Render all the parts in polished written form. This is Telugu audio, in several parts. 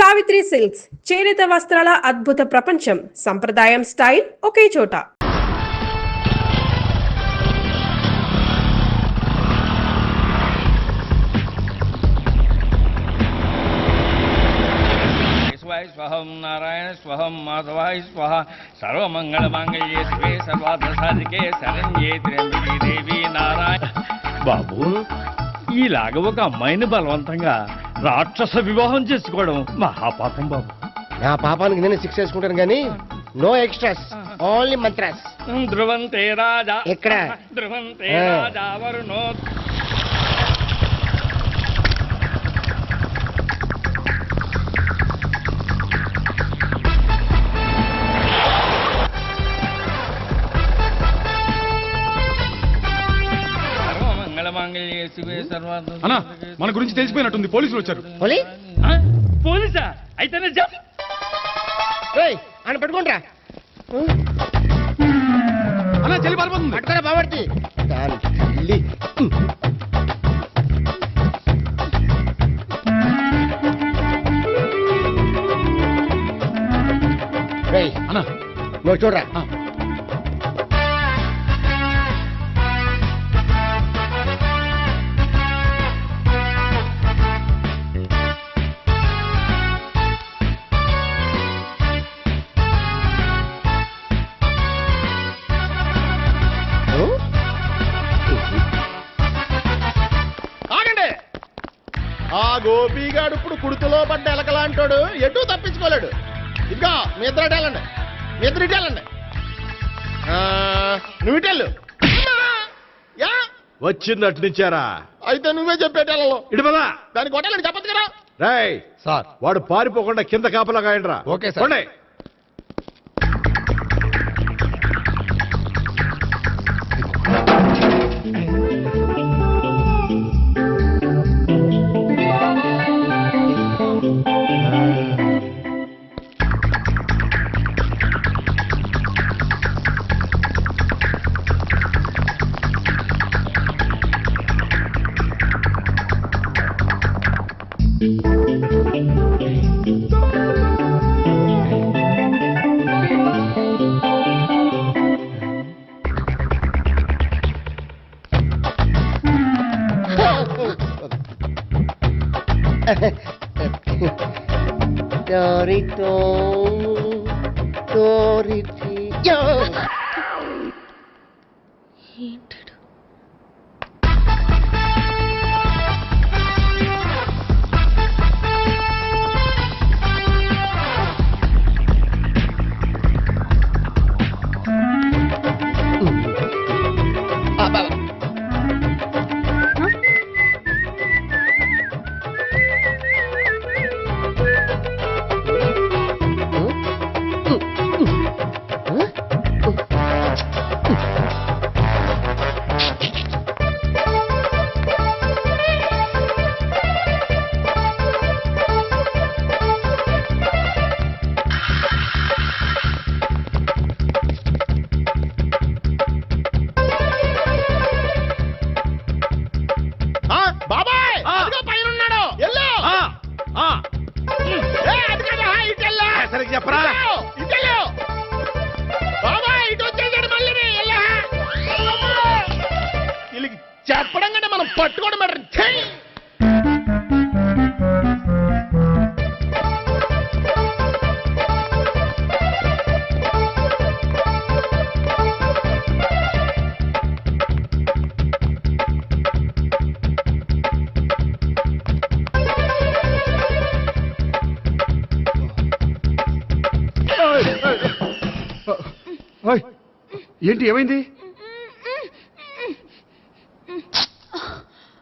సావిత్రి సిల్క్స్ చేనేత వస్త్రాల అద్భుత ప్రపంచం. సంప్రదాయం స్టైల్ ఒకే చోట. స్వహం నారాయణ స్వహం మాధవాయ స్వహ సర్వమంగళ మాంగళ్యే శివే సర్వార్థ సాధికే శరణ్యే త్ర్యంబకే దేవి నారాయణ. బాబు, ఈలాగ ఒక అమ్మాయిని బలవంతంగా రాక్షస వివాహం చేసుకోవడం మహాపాపం బాబు. నా పాపానికి నేను శిక్ష వేసుకుంటాను కానీ నో ఎక్స్ట్రాస్, ఓన్లీ మంత్రాస్. ధ్రువంతే రాజా ఎక్కడ? ధ్రువంతే రాజా వరుణో. అన్నా, మన గురించి తెలిసిపోయినట్టుంది, పోలీసులు వచ్చారు. పోలీసా? అయితేనే ఆయన పట్టుకుంటారా? అన్నా, చెల్లి పారిపోతుంది. పట్టుకోరా బాబర్తి. అన్నా, నువ్వు చూడరా. ఆ గోపిగాడు ఇప్పుడు కుడుతులో పడ్డ ఎలకలాంటాడు, ఎటు తప్పించుకోలేడు. ఇంకా మీ ఇద్దరు ఇటేళ్ళండి, మీ ఇద్దరు ఇటేళ్ళండి. నువ్వు ఇటెళ్ళు. వచ్చిందటు నుంచారా? అయితే నువ్వే చెప్పేటెళ్ళలో ఇటు పదా. దానికి కొట్టాలని చెప్పచ్చు కదా. రాయ్ సార్, వాడు పారిపోకుండా కింద కాపలా కాయండిరా. Okay sir. Torito, Toriti. ఏంటడు? బాబాయ్ పైన ఉన్నాడు, ఎల్లో. సరిగ్గా చెప్పరా? ఇటెళ్ళు బాబాయ్, ఇటు వచ్చేసాడు మళ్ళీ. వీళ్ళకి చెప్పడం కంటే మనం పట్టుకోవడం బెటర్. ఏంటి, ఏమైంది?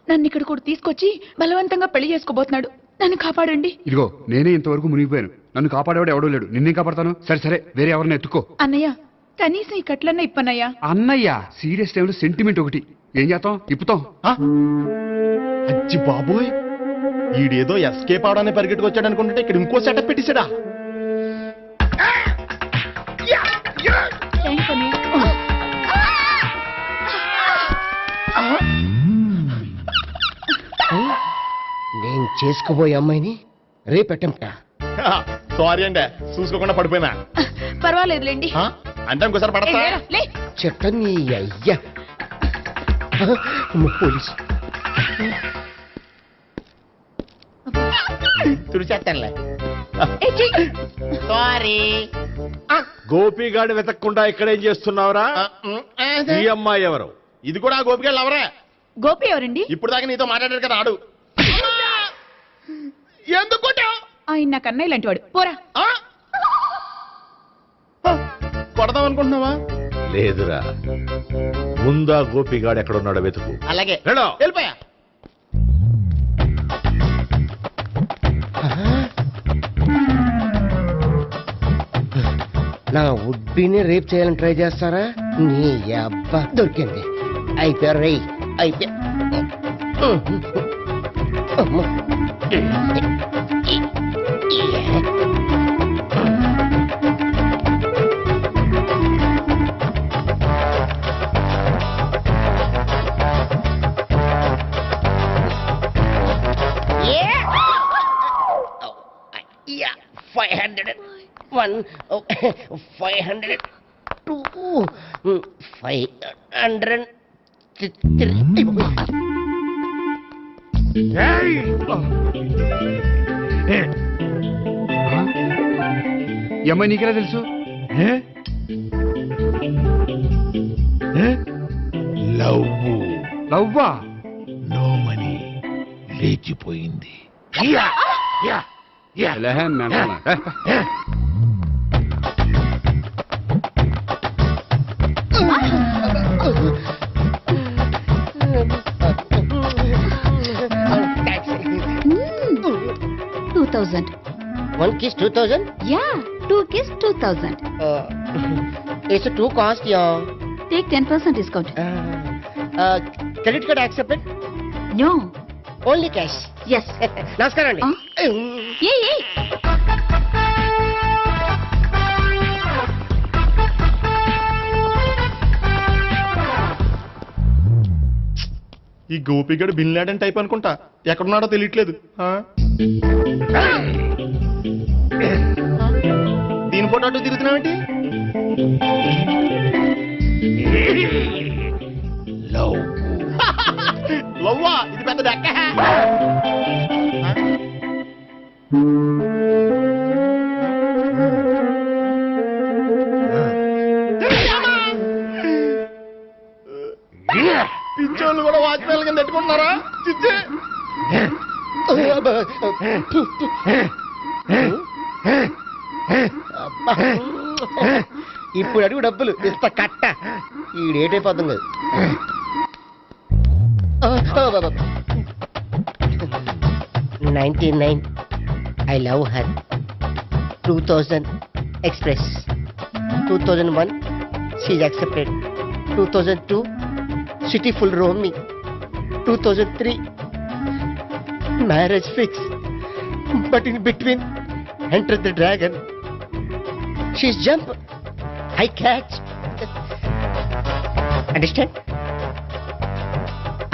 నన్ను ఇక్కడ కూడా తీసుకొచ్చి బలవంతంగా పెళ్లి చేసుకోబోతున్నాడు. నన్ను కాపాడండి. ఇదిగో, నేనే ఇంతవరకు మునిగిపోయాను. నన్ను కాపాడేవాడు ఎవడో లేడు. నిన్నే కాపాడతాను. సరే సరే, వేరే ఎవరిని ఎత్తుకో. అన్నయ్య, కనీసం ఈ కట్లన్నా ఇప్పన్నయ్యా. అన్నయ్య, సీరియస్ టైంలో సెంటిమెంట్ ఒకటి. ఏం చేస్తాం? ఇప్పుతాం. అచ్చి బాబోయ్, ఈడేదో ఎస్కేప్ అవడానికి పరిగెట్టుకొచ్చాడు అనుకుంటే ఇక్కడ ఇంకో సెటప్ పెట్టేశాడా? నేను చేసుకోబోయే అమ్మాయిని రేపు అటెంప్టా? సారీ అండి చూసుకోకుండా పడిపోయినా పర్వాలేదులేండి. ఆ? అంటే ఇంకోసారి ఏ, పడతా లేరా, లే. చెట్ట నీ అయ్యా పోలీసు తుడిచేస్తానులే ఏ, చెయ్యి. సారీ గోపిగాడు వెతకకుండా ఇక్కడేం చేస్తున్నావురా ఈ అమ్మాయి ఎవరు? ఇది కూడా గోపికెళ్ళి ఎవరే గోపి ఎవరండి? ఇప్పుడు దాకా నీతో మాట్లాడారు కదా ఆడు ఎందుకు కొట్టావ్? ఆయన నాకు అన్నయ్య లాంటి వాడు. పోరా. ఆ? కొడదాం అనుకుంటున్నావా? లేదురా, ముందా గోపిగాడు ఎక్కడున్నాడో వెతుకు. అలాగే వెళ్ళు. వెళ్ళిపోయా నా ఉడ్బీని రేప్ చేయాలని ట్రై చేస్తారా? నీ అబ్బా దొరికింది. అయిపోయా రై అయిపోయా. అమ్మ. Yeah, 501, 502, 503. ఈ అమ్మాయి నీకెలా తెలుసు? లవ్వా? నో మనీ లేచిపోయింది. లే, mental. One kiss 2000? Yeah, 2 kiss 2000. It's a 2 cost, yeah. Take 10% discount. Credit card accepted? No. Only cash. Yes. నమస్కారం అండి. Hey, hey. ఈ గోపిగడు బిన్ లాడెన్ టైప్ అనుకుంటా. ఎక్కడున్నాడో తెలియట్లేదు. ఆ? దీని ఫోటో అటు తిరుగుతున్నావేంటి? లవ్వా ఇది పెద్ద డెక్క. పిచ్చోళ్ళు కూడా వాచ్మెన్ కింద పెట్టుకుంటున్నారా? చిచ్చే ఇప్పుడు అడుగు డబ్బులు ఇస్తా కట్ట. ఈ డేట్ అయిపోతుంది కదా. 99 I love her. 2000 express. 2001 she's accepted. 2002 city full roaming. 2003 marriage fix. But in between entered the dragon. She's jump. I catch. Understand?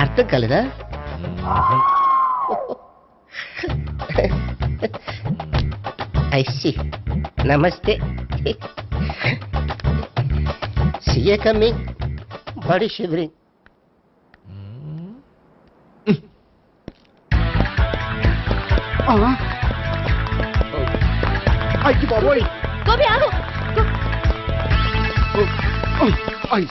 అర్థం కాలేదా? I see. Namaste. See you coming. Body shivering. అయ్యి బాబోయ్. గోపి ఆగు. అయ్.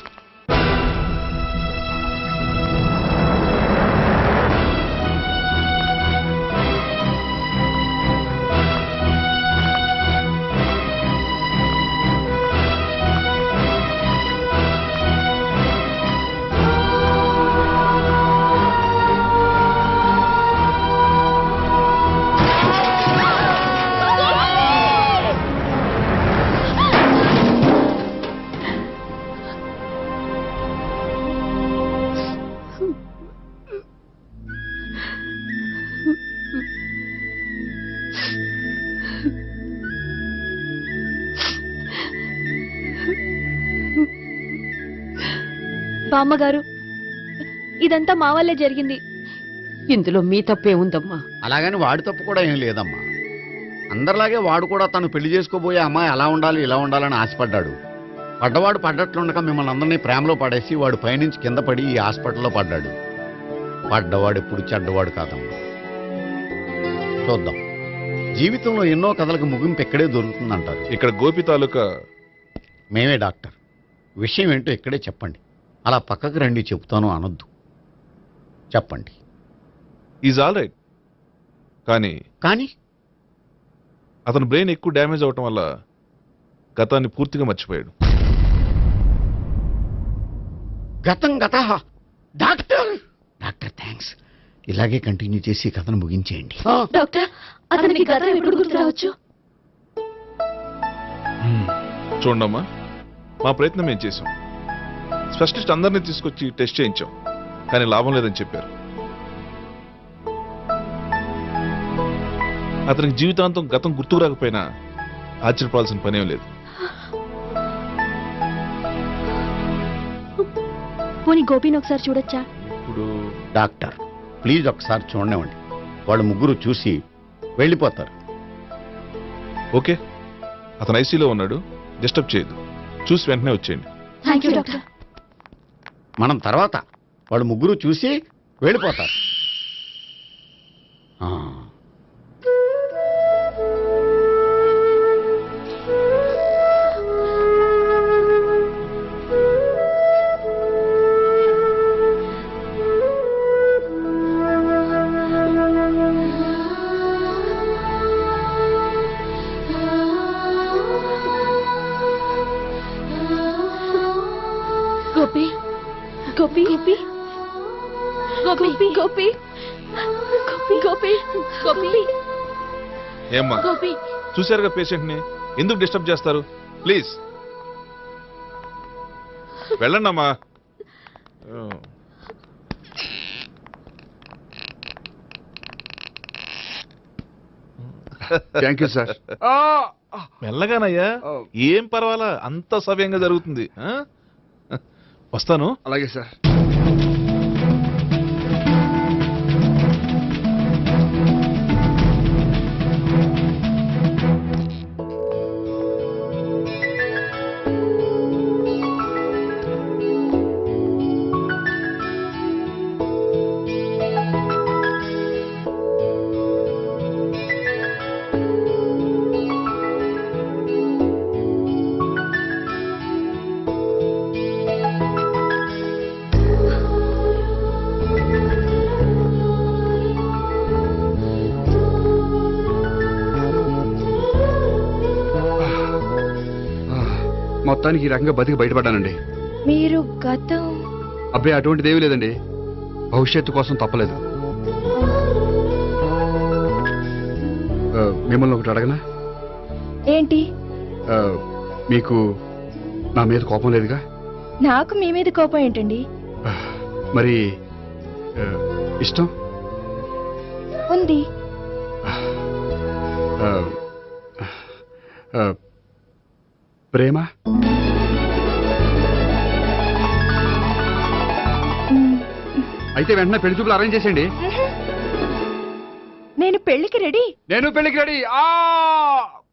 బామ్మగారు, ఇదంతా మా వల్లే జరిగింది. ఇందులో మీ తప్పే ఉందమ్మా. అలాగని వాడి తప్పు కూడా ఏం లేదమ్మా. అందరిలాగే వాడు కూడా తను పెళ్లి చేసుకోబోయే అమ్మాయి అలా ఉండాలి ఇలా ఉండాలని ఆశపడ్డాడు. పడ్డవాడు పడ్డట్లుండగా మిమ్మల్ని అందరినీ ప్రేమలో పడేసి వాడు పైనుంచి కింద పడి ఈ హాస్పిటల్లో పడ్డాడు. పడ్డవాడు ఎప్పుడు చెడ్డవాడు కాదమ్మా. చూద్దాం, జీవితంలో ఎన్నో కథలకు ముగింపు ఇక్కడే దొరుకుతుందంటారు. ఇక్కడ గోపి తాలూకా మేమే డాక్టర్. విషయం ఏంటో ఇక్కడే చెప్పండి. అలా పక్కకు రండి చెప్తాను అనొద్దు. చెప్పండి. ఈజ్ ఆల్ రైట్, కానీ కానీ అతని బ్రెయిన్ ఎక్కువ డ్యామేజ్ అవటం వల్ల గతాన్ని పూర్తిగా మర్చిపోయాడు. గతం గత. Doctor doctor thanks. ఇలాగే కంటిన్యూ చేసి ఈ కథను ముగించేయండి. డాక్టర్ అతనికి గతం ఎప్పుడు గుర్తు రావచ్చు? చూడమ్మా, మా ప్రయత్నం మేము చేసాం. స్పెషలిస్ట్ అందరినీ తీసుకొచ్చి టెస్ట్ చేయించాం, కానీ లాభం లేదని చెప్పారు. అతనికి జీవితాంతం గతం గుర్తుకు రాకపోయినా ఆశ్చర్యపడాల్సిన పనేం లేదు. పోనీ గోపిని ఒకసారి చూడొచ్చా? ఇప్పుడు డాక్టర్ ప్లీజ్ ఒకసారి చూడనివ్వండి. వాళ్ళు ముగ్గురు చూసి వెళ్ళిపోతారు. ఓకే, అతను ఐసీలో ఉన్నాడు, డిస్టర్బ్ చేయదు. చూసి వెంటనే వచ్చేయండి. Thank you doctor. మనం తర్వాత వాళ్ళు ముగ్గురు చూసి వెళ్ళిపోతారు. ఆ. గోపి గోపి గోపి గోపి గోపి గోపి గోపి ఏమ్మా, గోపి చూశారుగా పేషెంట్ని, ఎందుకు డిస్టర్బ్ చేస్తారు? ప్లీజ్ వెళ్ళండి అమ్మా. Thank you sir. మెల్లగానయ్యా, ఏం పర్వాలా, అంత సవ్యంగా జరుగుతుంది. వస్తాను. అలాగే సార్. మొత్తానికి ఈ రకంగా బతికి బయటపడ్డానండి. మీరు గతం అబ్బాయి అటువంటిది ఏమీ లేదండి. భవిష్యత్తు కోసం తప్పలేదు. మిమ్మల్ని ఒకటి అడగనా? ఏంటి? మీకు నా మీద కోపం లేదుగా? నాకు మీ మీద కోపం ఏంటండి? మరి ఇష్టం ఉంది. ప్రేమ? అయితే వెంటనే పెళ్లి చూపులు అరేంజ్ చేసేయండి. నేను పెళ్లికి రెడీ. నేను పెళ్లికి రెడీ.